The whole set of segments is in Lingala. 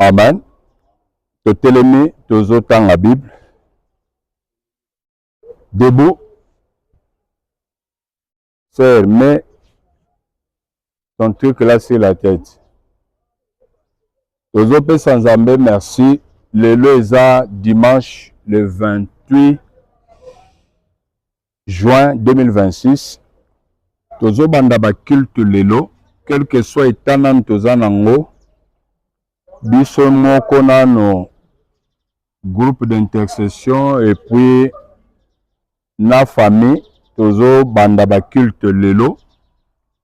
Amen. Totelemi, tozotan la Bible. Debout. Sœur, mets ton truc là sur la tête. Tozope sans ambe, merci. Le leza dimanche le 28 juin 2026. Tozo banda ba culte lelo, quel que soit étanan tozanango. Biso moko nano groupe d'intercession et puis na famille tozo banda ba culte lelo.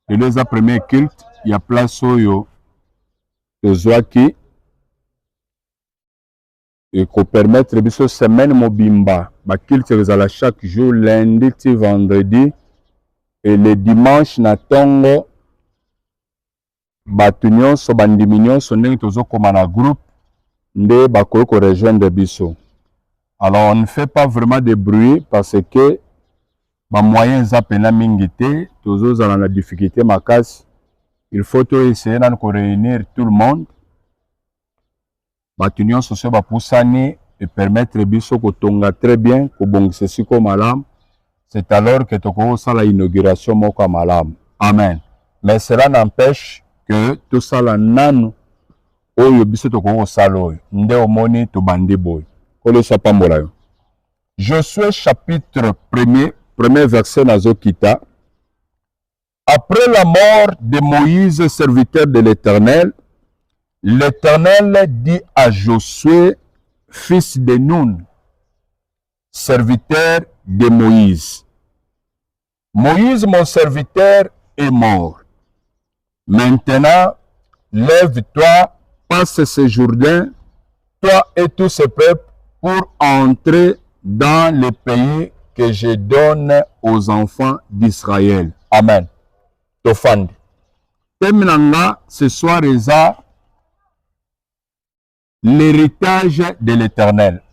Et les premier culte, il y a place oyo tozo qui et qu'on permettre biso semaine mobimba ba culte rezala chaque jour lundi ti vendredi et le dimanche na tongo batu nyonso bandimi nyonso ndenge tozokoma na groupe nde bakoki korejoindre biso. Alors on ne fait pas vraiment de bruit parce que ba moyens eza pena mingi te, tozozala na difficulté makasi. Il faut essayer de réunir tout le monde. Batu nyonso so bapusani et permettre biso kotonga très bien kobongisa siko malamu. C'est alors que toko sala inauguration moko malamu. Amen. Mais cela n'empêche que tout ça la nanu oyo biso toko sala oyo nde omoni to bandi boy. Kolo sapambola yo. Josué chapitre 1er, premier verset nazokita. Après la mort de Moïse, serviteur de l'Éternel, l'Éternel dit à Josué, fils de Nun, serviteur de Moïse. Moïse, mon serviteur, est mort. Maintenant, lève-toi, passe ce Jourdain, toi et tout ce peuple, pour entrer dans le pays que je donne aux enfants d'Israël. Amen. Tofandi. Terminanga, ce soir, l'héritage de l'Éternel.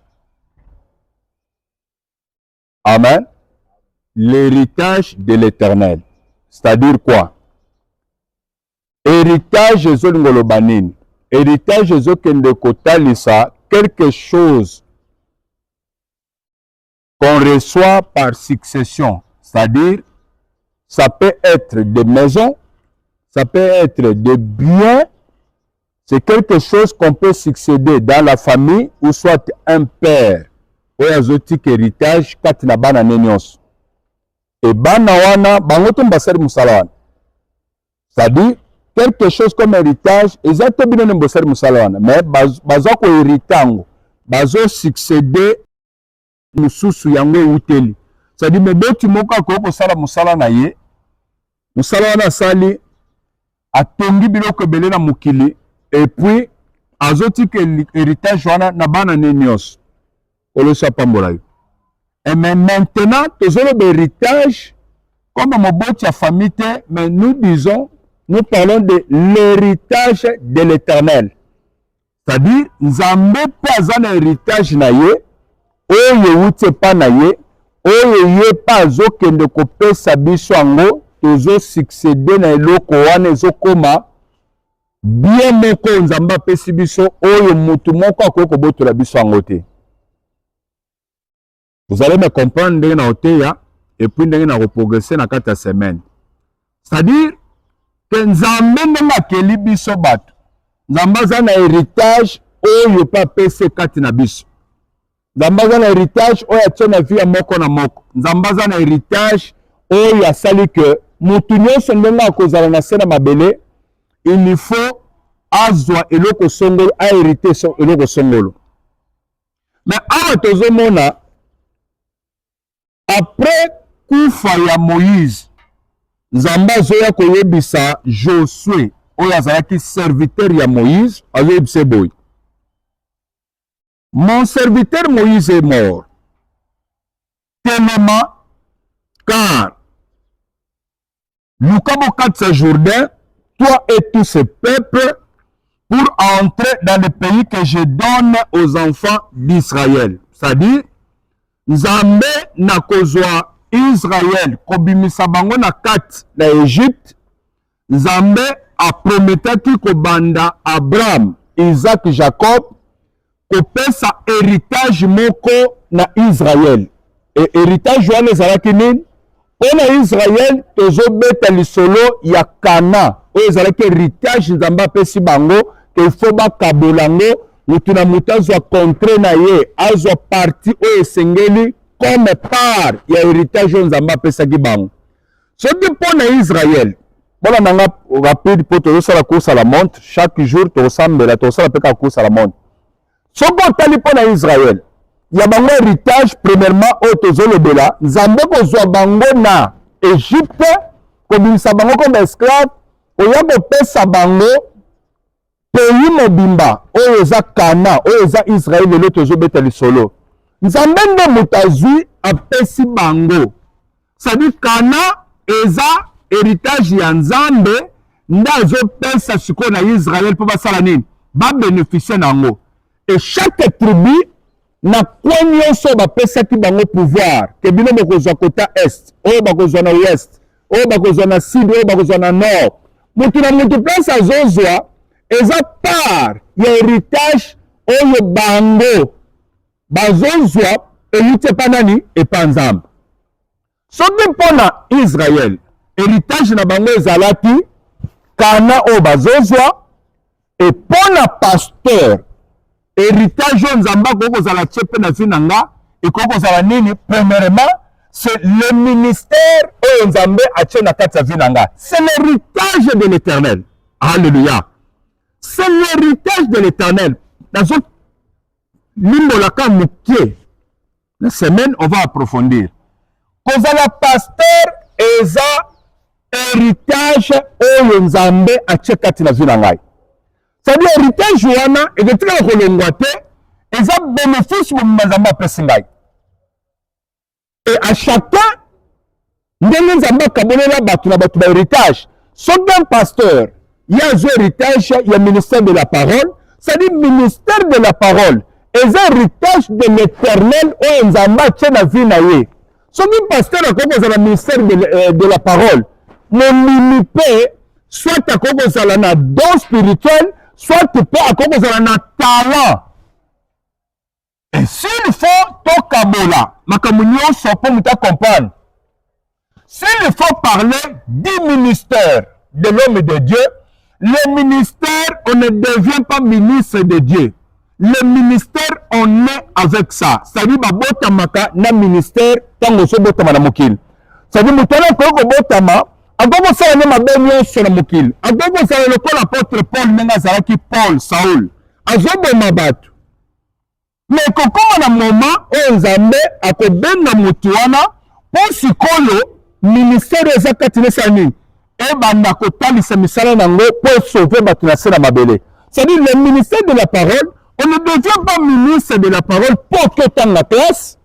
Amen. L'héritage de l'Éternel. C'est-à-dire quoi? Héritage ezolingolobanin. Héritage ezokende kotalisa quelque chose qu'on reçoit par succession. C'est-à-dire, ça peut être des maisons, ça peut être des biens. C'est quelque chose qu'on peut succéder dans la famille ou soit un père. Oyazotik héritage katina bana nenyos. Et bana wana bangoto mbasari musalawan. C'est-à-dire quelque chose comme héritage, exactement bino mbasari musalawan. Mais bazo ko héritango, bazo succéder mususu yango uteli. C'est-à-dire moboti moka ko sala musala na ye. Musala wana sali atongi biloko belé na mukili. Et puis, azotik héritage wana na bana nenyos. Olo sapambola yo. Et mais maintenant, toujours l'héritage, comme moboti a famille, mais nous disons, nous parlons de l'héritage de l'Éternel. C'est-à-dire, Nzambe pas un héritage na ye, oyo ute pa na ye, oyo ye pa azokende kopesa biso ango, tozo succéder na eloko wana ezokoma bien moko Nzambe apesi biso oyo mutu moko akoki kobotola biso ango te. Vous allez me comprendre ndenge na oteya et puis ndenge na reprogresser na kati ya semaine. C'est-à-dire que Nzambe ndenge akeli biso bato. Nzambe aza na héritage oyo pa apesi kati na biso. Nzambe aza na héritage oyo atie na vie ya moko na moko. Nzambe aza na héritage oyo asali que mutu nyonso ndenge akozala na se na mabele, il faut azwa eloko songolo, a hérité eloko songolo. Mais awa tozomona après kufa ya Moïse, Nzambe azoya koyebisa Josué oyo azalaki serviteur ya Moïse, azoyebisa boy. Mon serviteur Moïse est mort. Tellement car Luka Bokatsa Jourdain, toi et tout ce peuple, pour entrer dans le pays que je donne aux enfants d'Israël. C'est-à-dire, Nzambe na kozwa Israël, kobimisa bango na kati na Égypte, Nzambe a prometaki kobanda Abraham Isaac, Jacob, kopesa héritage moko na Israël. Et héritage wana ezalaki nini? Pona Israël tozobeta lisolo ya Kana. Oyo ezalaki héritage nzambe apesi bango ke ifo bakabola ngo mutu na mutu azwa contre na ye azwa parti oyo esengeli comme part ya héritage oyo nzambe apesaki bango. Soki mpona Israël bona nanga rapide po tozosala course à la montre chaque jour tozosambela tozosala mpe kaka course à la montre. Soki otali mpona Israël ya bango héritage premièrement oyo tozolobela nzambe kozwa bango na Égypte kobimisa bango comme esclave oya kopesa bango pays mobimba oyo eza Kana oyo eza Israël lelo tozobeta lisolo. Nzambe nde moto azwi apesi bango. C'est-à-dire Kana eza héritage ya Nzambe nde azopesa sikoyo na Israël mpo basala nini? Babénéficie nango. Et chaque tribu na kwa nyonso bapesaki bango pouvoir ke bino bokozwa kota est oyo bakozwa na ouest oyo bakozwa na sud oyo bakozwa na nord. Mutu na mutu place azozwa eza part ya héritage oyo bango bazozwa eyuti epa nani? Epa Nzambe. Soki mpona Israël héritage na bango ezalaki Kana oyo bazozwa et mpona pasteur héritage oyo Nzambe akoki kozala tie mpe na vi na nga ekoki kozala nini? Premièrement c'est le ministère oyo Nzambe atie na kati ya vi na nga. C'est l'héritage de l'Éternel. Alléluia. C'est l'héritage de l'Éternel. Dans autres limbolaka mokie la semaine on va approfondir. Kozala pasteur eza héritage oyo Nzambe atie kati na vi na ngai. C'est-à-dire héritage wana eketikala kolongwa te eza bénéfice mobimba Nzambe apesi ngai. Et à chacun ndenge Nzambe akabolela bato na bato ba héritage. Soki un pasteur ye azwa héritage ya ministère de la parole, c'est-à-dire ministère de la parole eza héritage de l'Éternel oyo Nzambe atie na vi na ye. Soki pasteur akoki kozala ministère de la parole molimi mpe soit akoki kozala na don spirituel soit mpe akoki kozala na talent. Et s'il faut tokabola makambo nyonso mpo moto acomprendre, s'il faut parler du ministère de l'homme et de Dieu, le ministère on ne devient pas ministre de Dieu. Le ministère on est avec ça. C'est-à-dire babotamaka na ministère tango so botama na mokili. C'est-à-dire moto na ko botama akoki kosala ne mabe nyonso na mokili. Akoki kosala lokola apôtre Paul ndenge azalaki Paul Saul azoboma bato. Mais kokoma na moment oyo Nzambe akobenga motu wana mpo sikoyo ministère eza kati nesala nini ebanda kotalisa misala nango mpo sauve bato na se na mabele. C'est-à-dire le ministère de la parole on ne devient pas ministre de la parole pour totanga classe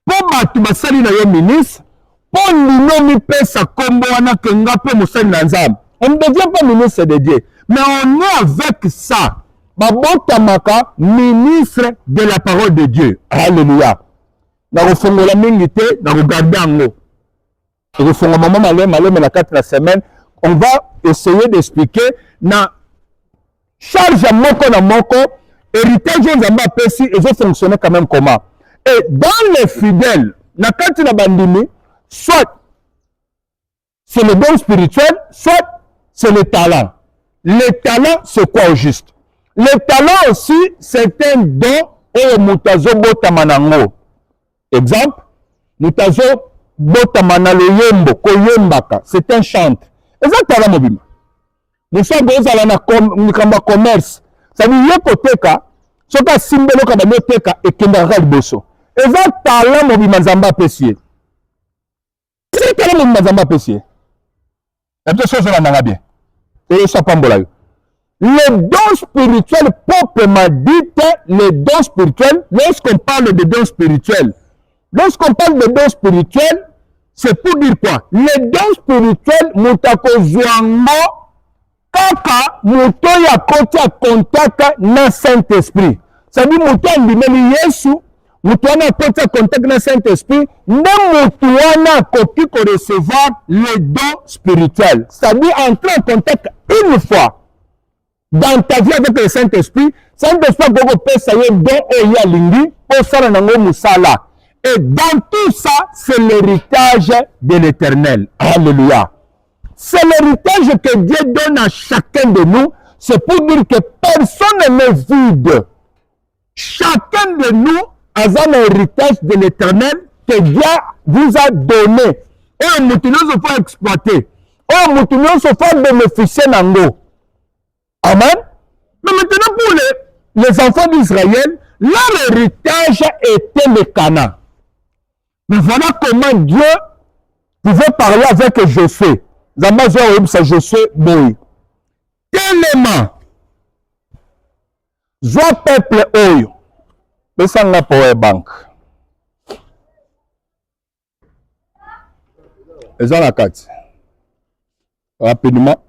pour bato basali na yo ministre pour lino mipesa kombo wana kenga mpe mosali na Nzambe. On ne devient pas ministre de Dieu, mais on est avec ça babotamaka ministre de la parole de Dieu. Alléluia. Na kofongola mingi te na kogarde yango kofongola mama maleme na 4 semaines. On va essayer d'expliquer na charge moko na moko héritage Nzambe apesi ezo fonctionner quand même comment. Et dans les fidèles na kati na bandimi soit c'est le don spirituel soit c'est le talent. Le talent c'est quoi au juste? Le talent aussi c'est un don oyo mutazo botama nango. Exemple, mutazo botama na loyembo koyembaka, c'est un chantre. Eza talent mobima. Musa bozala na mikamba commerce. Ça veut dire koteka soka simbelo ka boteka ekendaka liboso. Eza talent mobima Nzambe apesi. C'est talent mobima Nzambe apesi. Et tout ça ça va bien. Et ça pambola yo. Le don spirituel proprement dit, le don spirituel, lorsqu'on parle de don spirituel, c'est pour dire quoi? Le don spirituel, mutako zwango, kaka, muto ya koti ya kontaka na Saint-Esprit. C'est-à-dire, muto andimeli Yesu, muto wana koti ya kontaka na Saint-Esprit, ne muto wana koki ko recevoir le don spirituel. C'est-à-dire, entrer en contact une fois. dans ta vie avec le Saint-Esprit, Saint-Esprit peut ça y est don et ya lingi pour ça nango musala. Et dans tout ça, c'est l'héritage de l'Éternel. Alléluia. C'est l'héritage que Dieu donne à chacun de nous. C'est pour dire que personne n'est vide. Chacun de nous a un héritage de l'Éternel que Dieu vous a donné. Et nous devons exploiter. Et nous devons bénéficier d'ango. Amen. Mais maintenant, pour les enfants d'Israël, leur héritage était le Canaan. Mais voilà comment Dieu pouvait parler avec Josué. Zamazo ça Josué boy. Tellement. Zo peuple oyo. Besanga power bank. Ils ont la carte. Rapidement.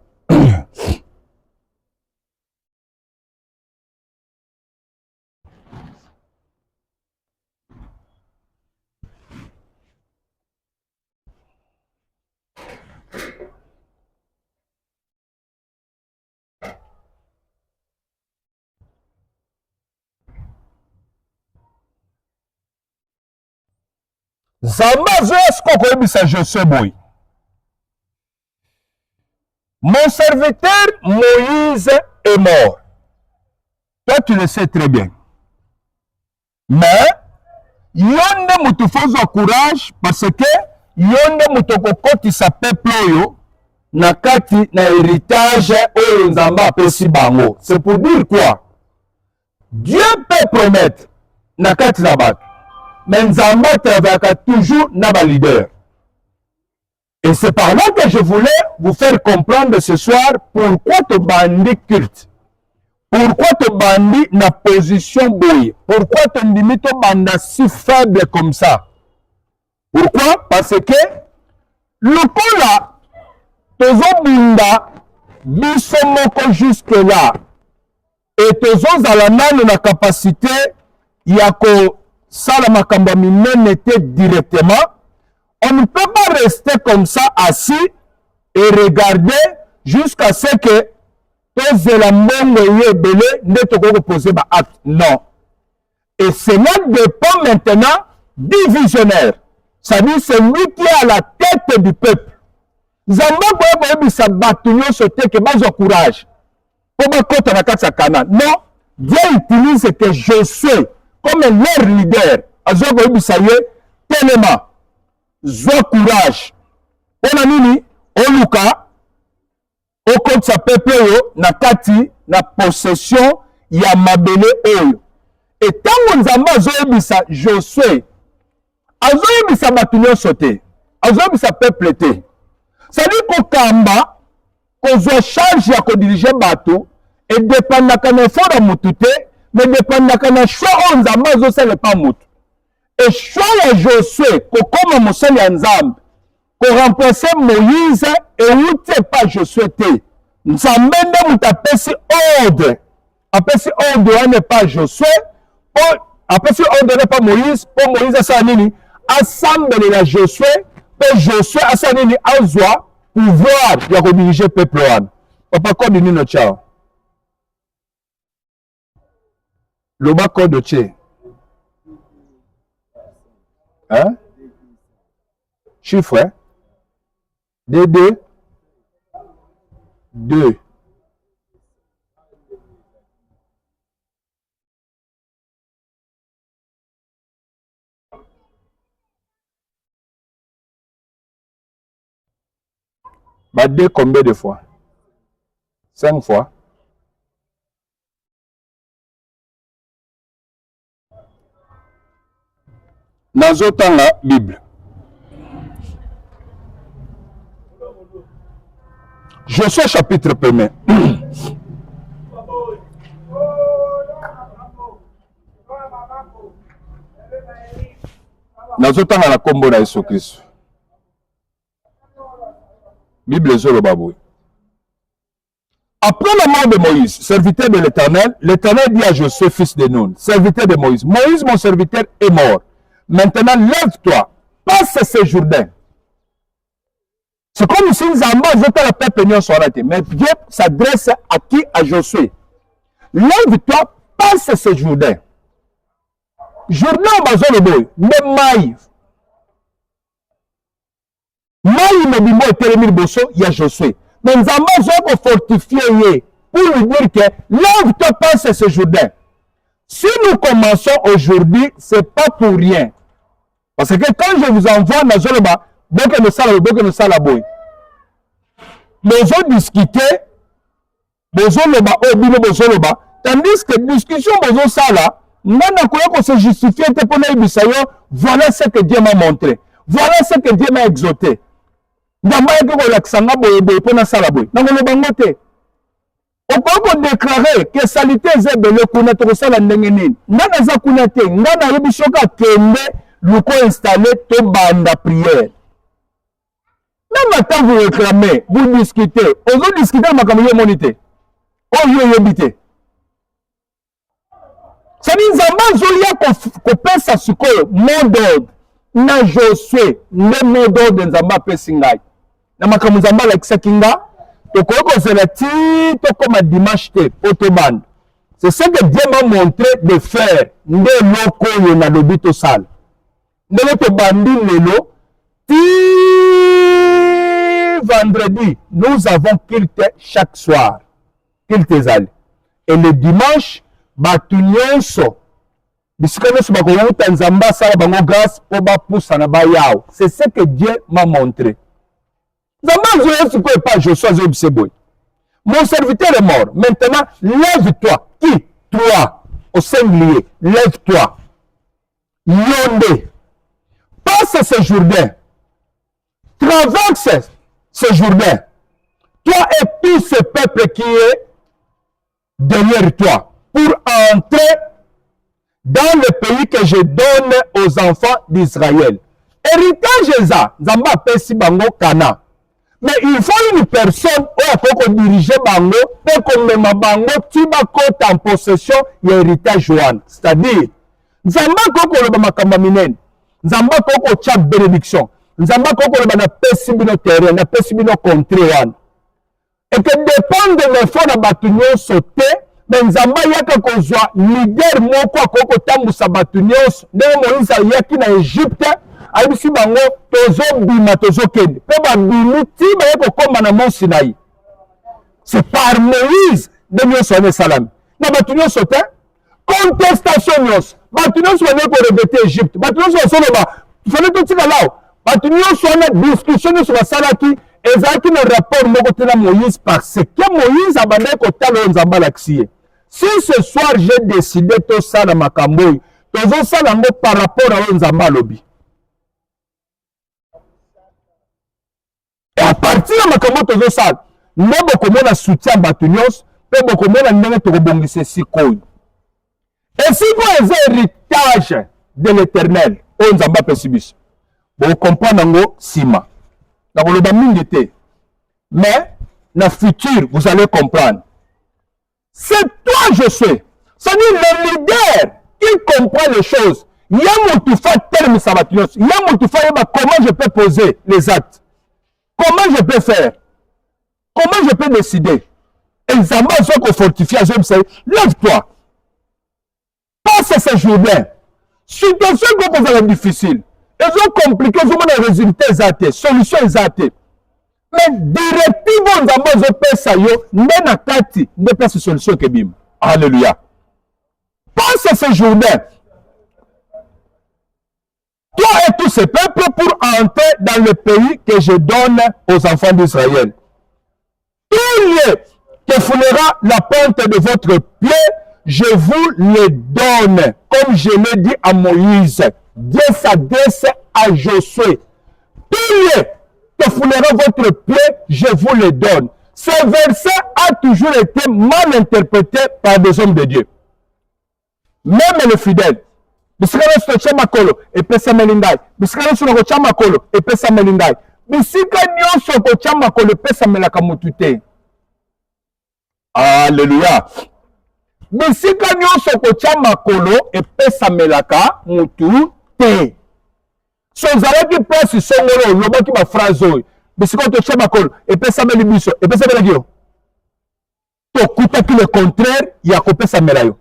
Zamazo est Josué boy. Mon serviteur Moïse est mort. Toi, tu le sais très bien. Mais, yonde mutufozo courage parce que yonde mutokokoti sa peuple oyo na kati na héritage oyo nzamba apesi bango. C'est pour dire quoi? Dieu peut promettre na kati na bato. Mais nzamba travaille toujours na ba leader. Et c'est par là que je voulais vous faire comprendre ce soir pourquoi te bandi culte. Pourquoi te bandi na position boye. Pourquoi te limite banda si faible comme ça. Pourquoi? Parce que le kola tozo bunda biso moko jusque là. Et tozo zalanano na capacité yako sala makambo minene directement. On ne peut pas rester comme ça assis et regarder jusqu'à ce que tous les monde yebele ne te reposer ba acte. Non. Et cela dépend maintenant du visionnaire. C'est-à-dire c'est lui qui est à la tête du peuple. Zamba boye bisa batunyo sote que bazo courage. Pour ba kota na kati Canaan. Non, Dieu utilise que Josué comme leur leader. Azo boye bisa ye tellement zo courage. On a nini oluka okoti sa peuple oyo na kati na possession ya mabele oyo. Et tango nzamba azoyebisa Josué azoyebisa bato nyonso te, azoyebisa peuple te. C'est-à-dire kokamba kozwa charge ya kodirige bato edepandaka na effort ya mutu te, mais depandaka na choix oyo nzamba azosala pa mutu. Et choix ya Josué kokoma mosali ya nzambe koremplacer Moïse euti pa Josué te. Nzambe nde mutu apesi ordre wana pa Josué, apesi ordre pa Moïse, po Moïse asala nini asambelela Josué, pe Josué asala nini azwa pouvoir ya kodirige peuple wana. Papa kode nino chao loba kode che hein? Chiffre, hein? D2 2. Bah, 2 combien de fois? 5 fois. Dans la Bible. Josué chapitre 1er. Nazotanga la kombo na Yesu Christ. Bible zolo baboué. Après la mort de Moïse, serviteur de l'Éternel, l'Éternel dit à Josué, fils de Nun, serviteur de Moïse, Moïse, mon serviteur, est mort. Maintenant, lève-toi, passe ce Jourdain. C'est comme si Nzamba veut la peuple union soit raté. Mais Dieu s'adresse à qui? À Josué. Lève-toi, passe ce Jourdain. Jourdain en bazon le boy, ne maï. Maï me bimbo et télémir bosso, il y a Josué. Mais Nzamba veut fortifier pour lui dire que lève-toi, passe ce Jourdain. Si nous commençons aujourd'hui, ce n'est pas pour rien. Parce que quand je vous envoie dans Zoloba, beaucoup de salaboy. Nous avons discuté, tandis que discussion, nous avons se justifier voilà ce que Dieu m'a montré. Voilà ce que Dieu m'a exhorté. Nous on peut déclarer que salité est belle kuna to sala ndenge nini ngana za kuna te ngana yebi shoka kende luko installé to banda prière. Même quand vous réclamez, vous discutez, vous discutez makambo monité. Oyo yebité. Ça dit Nzamba zoya ko pesa sikoyo mot d'ordre na Josué le mot d'ordre Nzamba pesingai. Na makambo Nzamba la kisakinga. C'est ce que Dieu m'a montré de faire. Vendredi, nous avons culte chaque soir. Et le dimanche, c'est ce que Dieu m'a montré. Mon serviteur est mort. Maintenant, lève-toi. Qui? Toi, au singulier. Lève-toi. Yondé. Passe ce Jourdain. Traverse ce Jourdain. Toi et tout ce peuple qui est derrière toi. Pour entrer dans le pays que je donne aux enfants d'Israël. Héritage Eza. Zamba pesi bango kana. Mais il faut une personne qui dirige Bango pour qu'on mette Bango qui va en possession de l'héritage. C'est-à-dire, Nzamba koko le makamba minen, Nzamba koko tchak bénédiction, Nzamba koko le na pesi bino terrain, na pesi bino contré wan. Et que dépend de l'effort na batunyo sauté, mais Nzamba yaka kozwa leader moko koko tambusa batunyo, ndenge Moïse yaki na Égypte. Aïbisi bango tozo bima tozo kende pe ba bimi ti ba yeko komba na Mont Sinaï. C'est par Moïse de nous sonner salam. Na batunyo sote contestation nyos. Batunyo sonner ko rebete Égypte. Batunyo sonner ba fallait tout tika lao. Batunyo sonner discussion sur la salaki ezaki na rapport moko tena Moïse parce que Moïse abandé ko talo Nzamba laxié. Si ce soir j'ai décidé tout ça na makamboy, tozo sala ngo par rapport à Nzamba lobi. Et à partir de makambo tozo sala, ndebo komona soutien batunios, pe bokomona ndenge tokobongisa sikoyo. Et si vous avez héritage de l'Éternel, on Nzamba pesibis. Vous comprenez ngo sima. Na koloba mingi te. Mais na futur, vous allez comprendre. C'est toi, je sais. C'est-à-dire le leader, il comprend les choses. Il y a mon toufa terme sabatunios. Il y a mon toufa comment je peux poser les actes. Comment je peux faire? Comment je peux décider? Et Nzamba sont qu'on fortifie, je me sais, lève-toi. Passe ce jour-là. Situation que vous avez difficile. Ils ont compliqué, ils ont des résultats exatés, solutions exatées. Mais directement, Nzamba ont fait ça, n'a kati, n'a pas de solution que bim. Alléluia. Passe ce jour-là. Toi et tous ces peuples pour entrer dans le pays que je donne aux enfants d'Israël. Tout lieu que foulera la pente de votre pied, je vous le donne. Comme je l'ai dit à Moïse, Dieu s'adresse à Josué. Tout lieu que foulera votre pied, je vous le donne. Ce verset a toujours été mal interprété par des hommes de Dieu. Même les fidèles. Bisikana suna chama kolo epesa melindai. Bisikana suna ko chama kolo epesa melindai. Bisika nyonso ko chama kolo epesa melaka mutute. Alléluia. Bisika nyonso ko chama kolo epesa melaka mutute. So zalaki place songolo lobaki ba phrase oyo. bisika totia makolo epesameli biso epesamelaki yo tokutaki le contraire ya kopesamela yo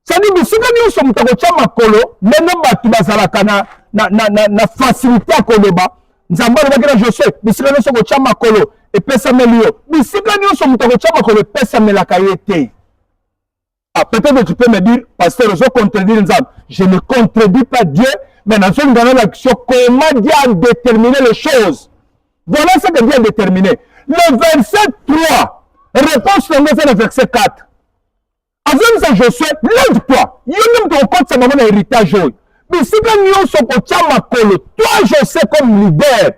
sadi bisika nyonso moto akotia makolo ndenge bato bazalaka na facilité ya koloba nzambe alobaki na Josue bisika nyonso kotia makolo epesameli yo bisika nyonso moto akotia makolo epesamelaka ye te. Ah, peut-être que tu peux me dire, pasteur, je contredis Nzambe. Je ne contredis pas Dieu, mais dans une grande action, comment Dieu a déterminé les choses. Voilà ce que Dieu a déterminé. Le verset 3, réponse c'est le verset 4. Avant ça, Josué, lève-toi. Il y a même ton compte, c'est mon héritage. Mais si nous sommes au makolo, toi, Josué, comme leader,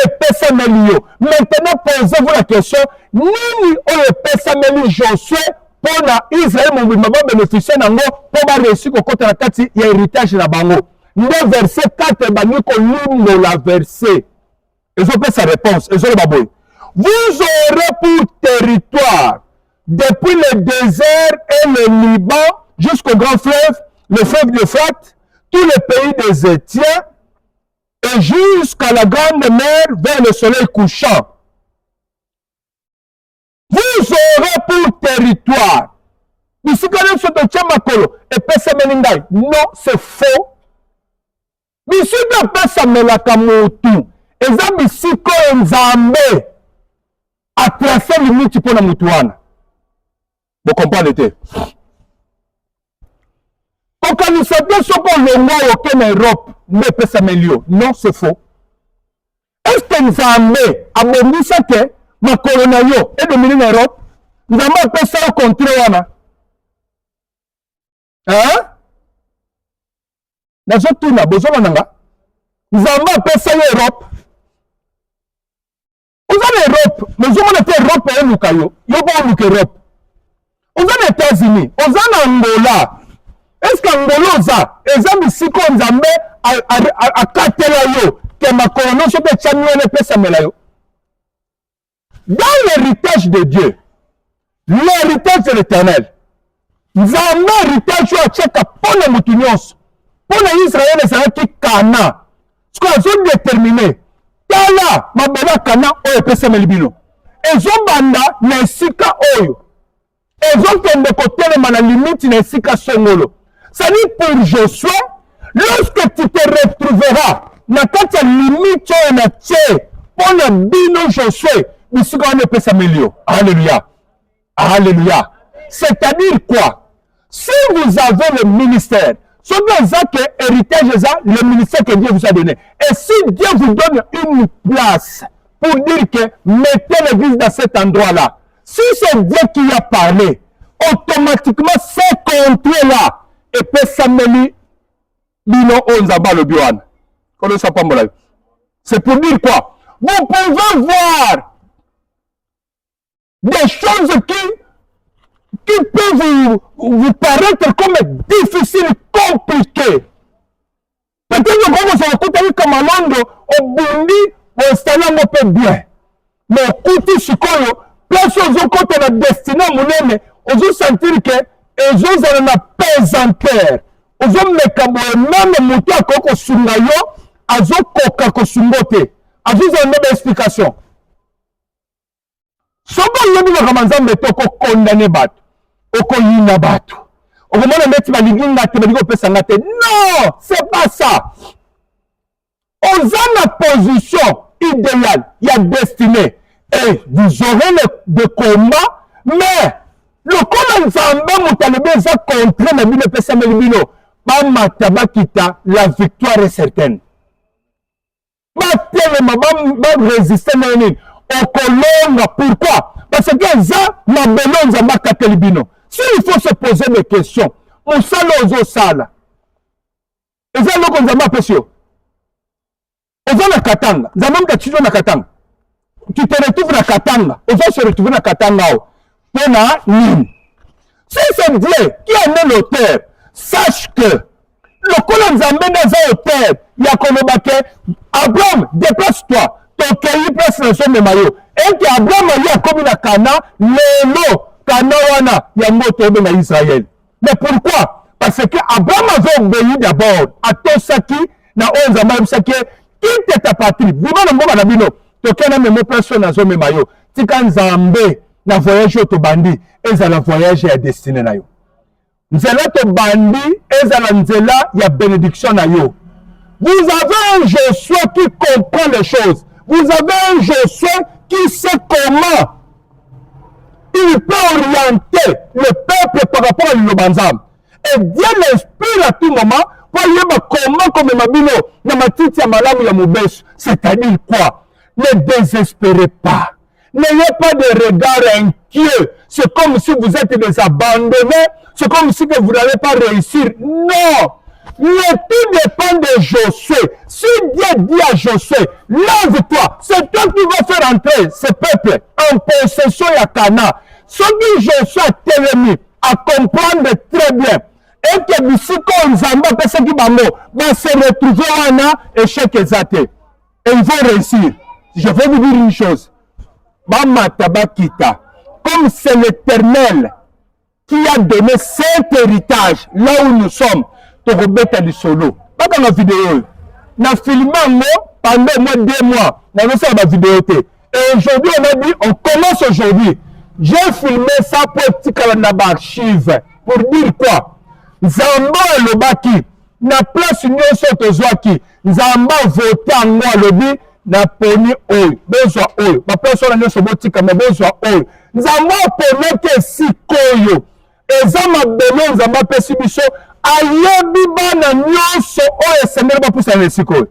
et Pessameli, maintenant, posez-vous la question, Nini ou Pessameli Josué, pour Israël, mon bénéficier nango pour ba réussir ko kota na kati ya héritage na bango. Le verset 4 bani ko limbo la verset. Ils ont fait sa réponse. Ils ont baboy. Vous aurez pour territoire depuis le désert et le Liban jusqu'au grand fleuve, le fleuve d'Euphrate, tout le pays des Étiens et jusqu'à la grande mer vers le soleil couchant. Vous aurez pour territoire. Non, c'est faux. A tracé limite pour la moutouane. Vous comprenez? Quand nous sommes le mois auquel Europe ne peut s'améliorer. Non, c'est faux. Est-ce que nous avons abomi ça que ma colonaio est dominé l'Europe? Nous avons appelé ça au contraire. Hein? Nous avons appelé ça l'Europe. Vous avez l'Europe, mais vous avez l'Europe et l'Europe. Vous avez l'Europe. Vous avez les États-Unis, vous avez Angola. Est-ce qu'Angola, ils ont mis si qu'on a Katelayo, que ma colonie soit de Tchamouane et Pessamelayo. Dans l'héritage de Dieu, l'héritage de l'Éternel, nous avons l'héritage de Tchèque pour les Moutunions, pour les Israéliens, les Israéliens qui Cana. Ce qu'on a déterminé, Tala, Mabela Cana, Oyo Pessamelibino. Ils ont banda, Nesika Oyo. Ils ont fait de côté la limite, Nesika Songolo. Ça dit pour Josué, lorsque tu te retrouveras dans ta limite, pour le bino Josué, Nesika peut s'améliorer. Alléluia. Alléluia. C'est-à-dire quoi? Si vous avez le ministère, ce que héritage, le ministère que Dieu vous a donné. Et si Dieu vous donne une place pour dire que mettez l'église dans cet endroit-là, si c'est Dieu qui a parlé, automatiquement ces contrées-là, et peut s'améliorer, c'est pour dire quoi? Vous pouvez voir des choses qui peuvent vous paraître comme difficiles, compliquées. Peut-être que vous vous écoutez comme un monde au Burundi, au installé un peu bien. Mais au côté de place aux côtés de la destinée, vous sentir que les gens ont une pesanteur. Vous avez même monté à Koko Sungayo, à Zoko Kakosumbote. À vous avez une explication. Souvent, il y a des gens qui ont condamné Bato. Okoyina Bato. Non, c'est pas ça. On a la position idéale, il y a destinée. Et vous aurez des combats, mais le combat Nzambe Moutalébé a contre la Bible Pessamelibino. La victoire est certaine. Résister pourquoi? Parce que ça, la belon Nzamba Katelibino. S'il faut se poser des questions, on sale aux sales. Et ça, nous avons apprécié. On va na Katanga. Nous avons toujours na Katanga. Tu te retrouves na Katanga. On va se retrouver na Katanga. Si c'est Dieu qui a mis l'auteur, sache que le colon Nzambe dans un auteur, il y a comme Abraham, déplace-toi. Ton pays place le son de maillot. Et que Abraham a comme la Cana, l'élo. Kanawana, Yamoto de Israël. Mais pourquoi? Parce que Abraham avait obéi d'abord à Tosaki, na Onzama Saki, quitte ta patrie. Vivant le monde à la bino. tokena memo personne azomema yo tika nzambe na voyage oyo tobandi ezala voyage ya destine na yo nzela tobandi ezala nzela ya bénédiction na yo. Vous avez un Josué qui comprend les choses. Vous avez un Josué qui sait comment il peut orienter le peuple par rapport à l'Ilobanzam. Et Dieu l'inspire à tout moment pour y avoir comment comme Mabino na matiti ya malamu ya mubesu. C'est-à-dire quoi? Ne désespérez pas. N'ayez pas de regard inquiet. C'est comme si vous êtes des abandonnés. C'est comme si que vous n'allez pas réussir. Non! Mais tout dépend de Josué. Si Dieu dit à Josué, lève-toi, c'est toi qui vas faire entrer ce peuple en possession ya Cana. Ce que Josué a télé à comprendre très bien. Et que Bissiko Nzamba Pesaki Bango va se retrouver en échec exact. Et ils vont réussir. Je vais vous dire une chose. Comme c'est l'Éternel qui a donné cet héritage là où nous sommes, tu rebêtes du solo. Pas dans la vidéo. On a filmé pendant au moins 2 mois. On a fait la vidéo. Et aujourd'hui, on a dit, on commence aujourd'hui. J'ai filmé ça pour petit calendrier archive. Pour dire quoi? Nzamba Lobaki. Na place union Sotozwaki. Nzamba voté en moi lobby. Na poni oyo bezwa oyo ba personne nyonso botika me bezwa oyo nzamba poni ke sikoyo eza mabelo nzamba pesi biso ayebi bana nyonso oyo esengeli bapusa na sikoyo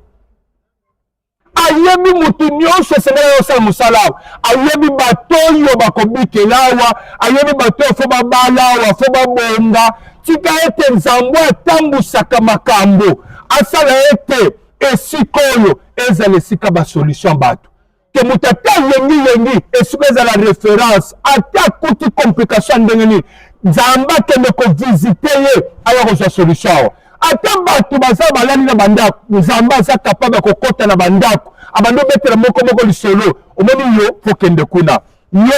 ayebi mutu nyonso esengeli osala mosala ayebi bato oyo bakobikela awa ayebi bato oyo fo babala awa fo babonga tika ete nzambo atambusaka makambo asala ete esikoyo ezala esika basolution bato ke moto ata yengi esika ezala référence ata akuti complication ndenge nini nzambe akende kovisite ye aya kozwa solution awa ata bato baza balali na bandako nzambe aza capable ya kokota na bandako abandi obetela moko lisolo omoni yo fokende kuna mais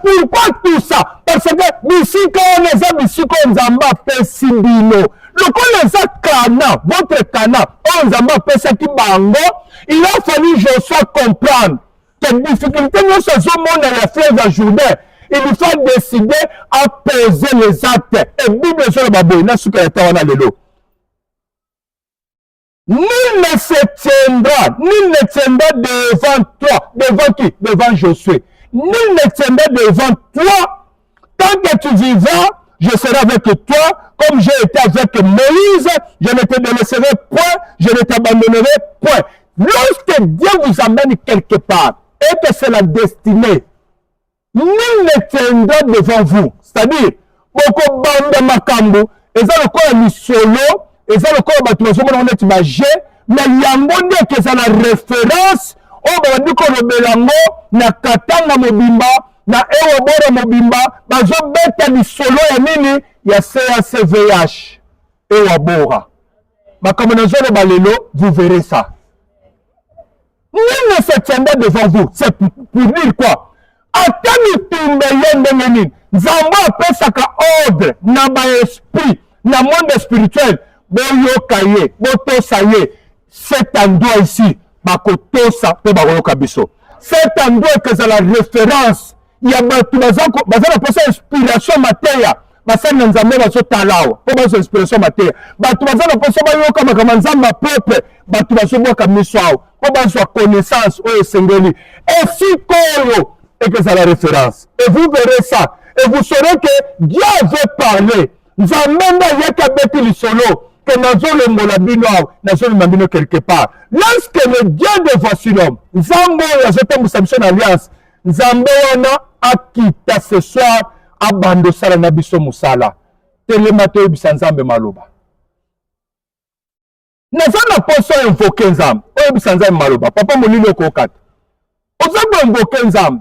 pourquoi tout ça? Parce que bisika on eza bisika nzambe apesi bino lokola eza Cana, votre Cana oyo nzambe apesaki bango, il a fallu Josué comprendre que difficulté nyonso azomona ya fleuve ya Jourdain, il faut décider à poser les actes. Et Bible ezoloba boye na suka ya ta wana lelo nul ne tiendra devant toi. Devant qui? Devant Josué. Nul ne tiendra devant toi. Tant que tu vivras, je serai avec toi, comme j'ai été avec Moïse. Je ne te laisserai point, je ne t'abandonnerai point. Lorsque Dieu vous amène quelque part, et que c'est la destinée, nul ne tiendra devant vous. C'est-à-dire, beaucoup bande makambo, et ça le corps est solo, et ça le corps est bazomona on est imagé, mais yango nde que ça la référence au bandi ko lobelango na katanga mobimba na ewa bora mobimba bazobeta lisolo ya nini ya CACVH ewa bora makambo na zolo balelo vous verrez ça. Nul ne se tiendra devant vous. C'est pour dire quoi? Atami tumbe ndenge nini nzambo apesaka ordre na ba esprit na monde spirituel boyoka ye botosa ye. Cet endroit ici bakotosa pe bakoyoka biso. Cet endroit que c'est la référence ya batu bazana posa inspiration mateya basana nzambe bazotalawa po bazo inspiration mateya batu bazana posa bayoka makambo nzambe propre batu bazoboka miso awo po bazwa connaissance oyo esengeli esikoyo et que c'est la référence. Et vous verrez ça. Et vous saurez que Dieu avait parlé. Nzamenda yaka beti lisolo. Que nazo le molabino, nazo le mambino quelque part. Lorsque le Dieu de voici l'homme, Nzambo yazote musabison alliance, Nzambo wana akita ce soir, abando sala nabiso musala. Telemato bisa Nzambe maloba. Nazana poso invoke Nzambe. Oyo bisa Nzambe maloba. Papa molilo kokata. Ozambo invoke Nzambe.